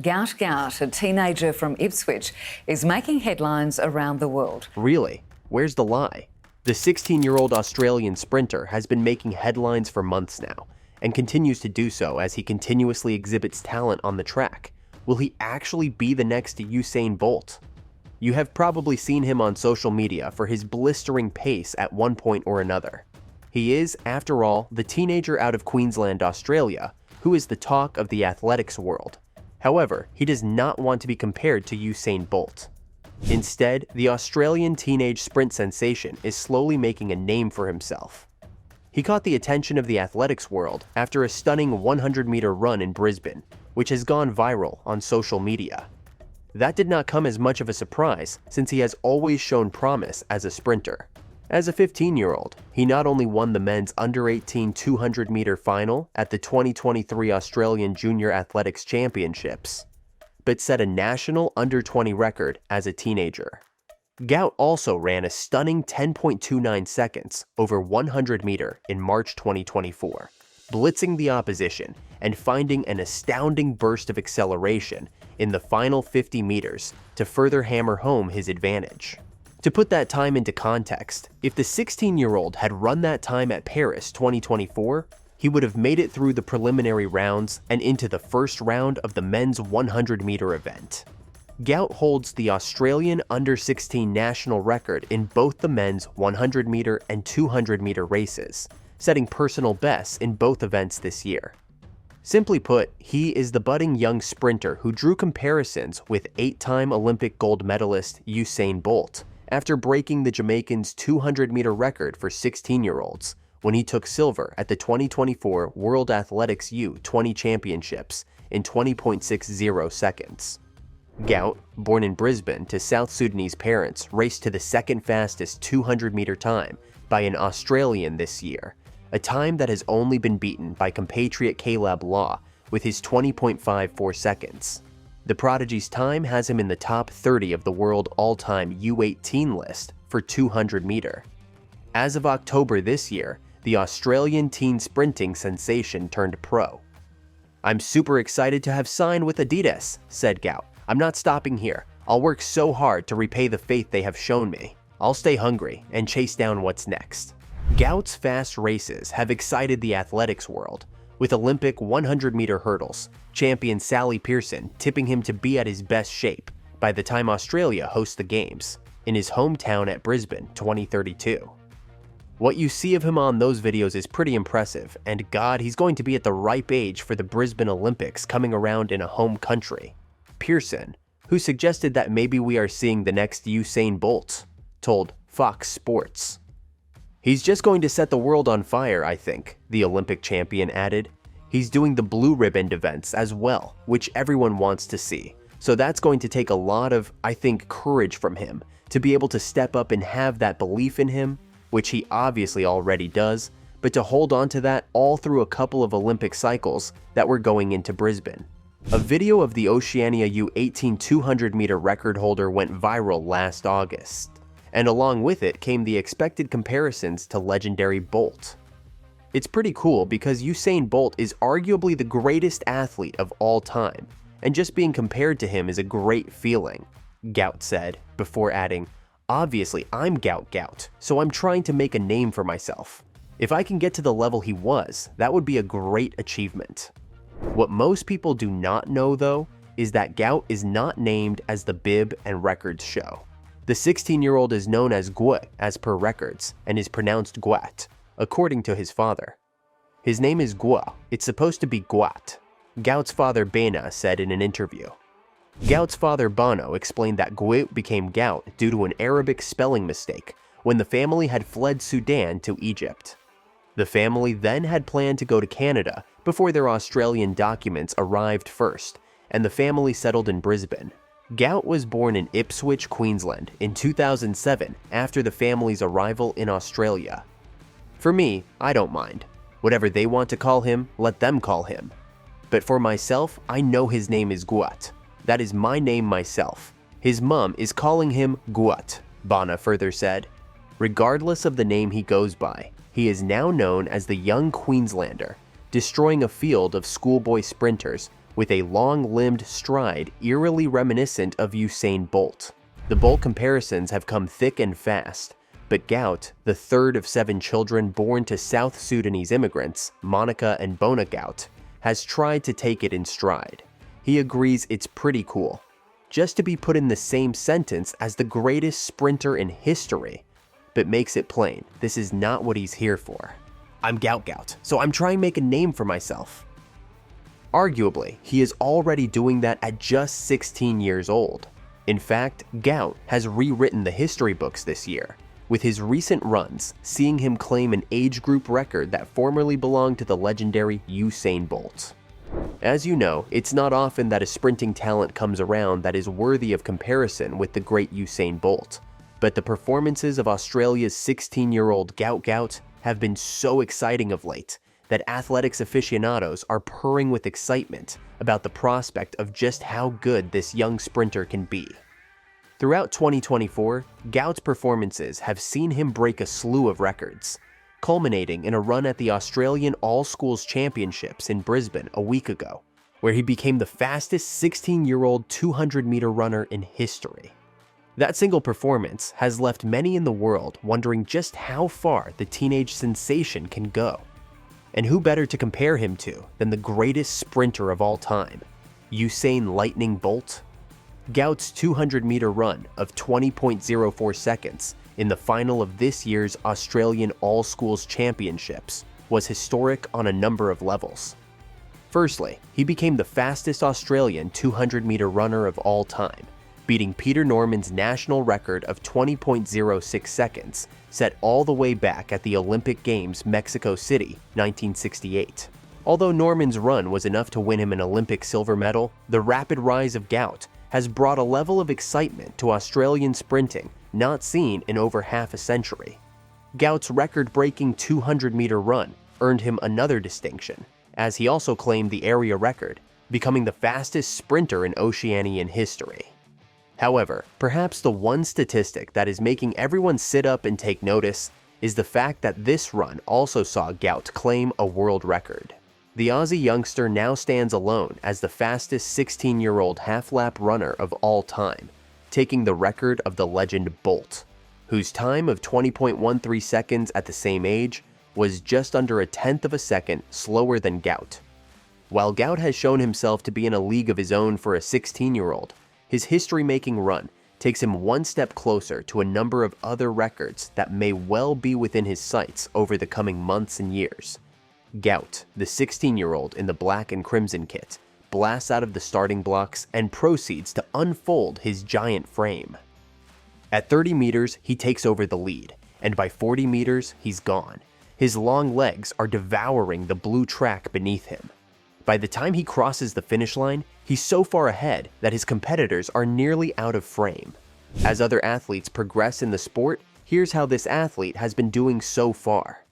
Gout Gout, a teenager from Ipswich, is making headlines around the world. Really? Where's the lie? The 16-year-old Australian sprinter has been making headlines for months now, and continues to do so as he continuously exhibits talent on the track. Will he actually be the next Usain Bolt? You have probably seen him on social media for his blistering pace at one point or another. He is, after all, the teenager out of Queensland, Australia, who is the talk of the athletics world. However, he does not want to be compared to Usain Bolt. Instead, the Australian teenage sprint sensation is slowly making a name for himself. He caught the attention of the athletics world after a stunning 100-meter run in Brisbane, which has gone viral on social media. That did not come as much of a surprise since he has always shown promise as a sprinter. As a 15-year-old, he not only won the men's under-18 200-meter final at the 2023 Australian Junior Athletics Championships, but set a national under-20 record as a teenager. Gout also ran a stunning 10.29 seconds over 100 meter in March 2024, blitzing the opposition and finding an astounding burst of acceleration in the final 50 meters to further hammer home his advantage. To put that time into context, if the 16-year-old had run that time at Paris 2024, he would have made it through the preliminary rounds and into the first round of the men's 100-meter event. Gout holds the Australian under-16 national record in both the men's 100-meter and 200-meter races, setting personal bests in both events this year. Simply put, he is the budding young sprinter who drew comparisons with 8-time Olympic gold medalist Usain Bolt after breaking the Jamaican's 200-meter record for 16-year-olds when he took silver at the 2024 World Athletics U20 Championships in 20.60 seconds. Gout, born in Brisbane to South Sudanese parents, raced to the second fastest 200-meter time by an Australian this year, a time that has only been beaten by compatriot Caleb Law with his 20.54 seconds. The prodigy's time has him in the top 30 of the world all-time U18 list for 200-meter. As of October this year, the Australian teen sprinting sensation turned pro. "I'm super excited to have signed with Adidas," said Gout. "I'm not stopping here. I'll work so hard to repay the faith they have shown me. I'll stay hungry and chase down what's next." Gout's fast races have excited the athletics world, with Olympic 100-meter hurdles champion Sally Pearson tipping him to be at his best shape by the time Australia hosts the Games in his hometown at Brisbane 2032. What you see of him on those videos is pretty impressive, and God, he's going to be at the ripe age for the Brisbane Olympics coming around in a home country. Pearson, who suggested that maybe we are seeing the next Usain Bolt, told Fox Sports. "He's just going to set the world on fire, I think," the Olympic champion added. "He's doing the blue ribbon events as well, which everyone wants to see. So that's going to take a lot of, I think, courage from him to be able to step up and have that belief in him, which he obviously already does, but to hold on to that all through a couple of Olympic cycles that were going into Brisbane." A video of the Oceania U18 200-meter record holder went viral last August, and along with it came the expected comparisons to legendary Bolt. It's pretty cool because Usain Bolt is arguably the greatest athlete of all time, and just being compared to him is a great feeling, Gout said, before adding, "Obviously I'm Gout Gout, so I'm trying to make a name for myself. If I can get to the level he was, that would be a great achievement." What most people do not know, though, is that Gout is not named as the bib and records show. The 16-year-old is known as Gout as per records and is pronounced Gout, according to his father. His name is Gout. It's supposed to be Gout, Gout's father Bana said in an interview. Gout's father Bono explained that Gout became Gout due to an Arabic spelling mistake when the family had fled Sudan to Egypt. The family then had planned to go to Canada before their Australian documents arrived first, and the family settled in Brisbane. Gout was born in Ipswich, Queensland in 2007 after the family's arrival in Australia. For me, I don't mind. Whatever they want to call him, let them call him. But for myself, I know his name is Gout. That is my name myself. His mum is calling him Gout, Bana further said. Regardless of the name he goes by, he is now known as the young Queenslander, destroying a field of schoolboy sprinters with a long-limbed stride eerily reminiscent of Usain Bolt. The Bolt comparisons have come thick and fast, but Gout, the third of 7 children born to South Sudanese immigrants, Monica and Bona Gout, has tried to take it in stride. He agrees it's pretty cool, just to be put in the same sentence as the greatest sprinter in history, but makes it plain this is not what he's here for. I'm Gout Gout, so I'm trying to make a name for myself. Arguably, he is already doing that at just 16 years old. In fact, Gout has rewritten the history books this year, with his recent runs seeing him claim an age group record that formerly belonged to the legendary Usain Bolt. As you know, it's not often that a sprinting talent comes around that is worthy of comparison with the great Usain Bolt, but the performances of Australia's 16-year-old Gout Gout have been so exciting of late that athletics aficionados are purring with excitement about the prospect of just how good this young sprinter can be. Throughout 2024, Gout's performances have seen him break a slew of records, culminating in a run at the Australian All-Schools Championships in Brisbane a week ago, where he became the fastest 16-year-old 200-meter runner in history. That single performance has left many in the world wondering just how far the teenage sensation can go. And who better to compare him to than the greatest sprinter of all time, Usain Lightning Bolt? Gout's 200-meter run of 20.04 seconds in the final of this year's Australian All-Schools Championships was historic on a number of levels. Firstly, he became the fastest Australian 200-meter runner of all time, beating Peter Norman's national record of 20.06 seconds, set all the way back at the Olympic Games Mexico City, 1968. Although Norman's run was enough to win him an Olympic silver medal, the rapid rise of Gout has brought a level of excitement to Australian sprinting not seen in over half a century. Gout's record-breaking 200-meter run earned him another distinction, as he also claimed the area record, becoming the fastest sprinter in Oceanian history. However, perhaps the one statistic that is making everyone sit up and take notice is the fact that this run also saw Gout claim a world record. The Aussie youngster now stands alone as the fastest 16-year-old half-lap runner of all time, taking the record of the legend Bolt, whose time of 20.13 seconds at the same age was just under a tenth of a second slower than Gout. While Gout has shown himself to be in a league of his own for a 16-year-old, his history-making run takes him one step closer to a number of other records that may well be within his sights over the coming months and years. Gout, the 16-year-old in the black and crimson kit, blasts out of the starting blocks and proceeds to unfold his giant frame. At 30 meters, he takes over the lead, and by 40 meters, he's gone. His long legs are devouring the blue track beneath him. By the time he crosses the finish line, he's so far ahead that his competitors are nearly out of frame. As other athletes progress in the sport, here's how this athlete has been doing so far.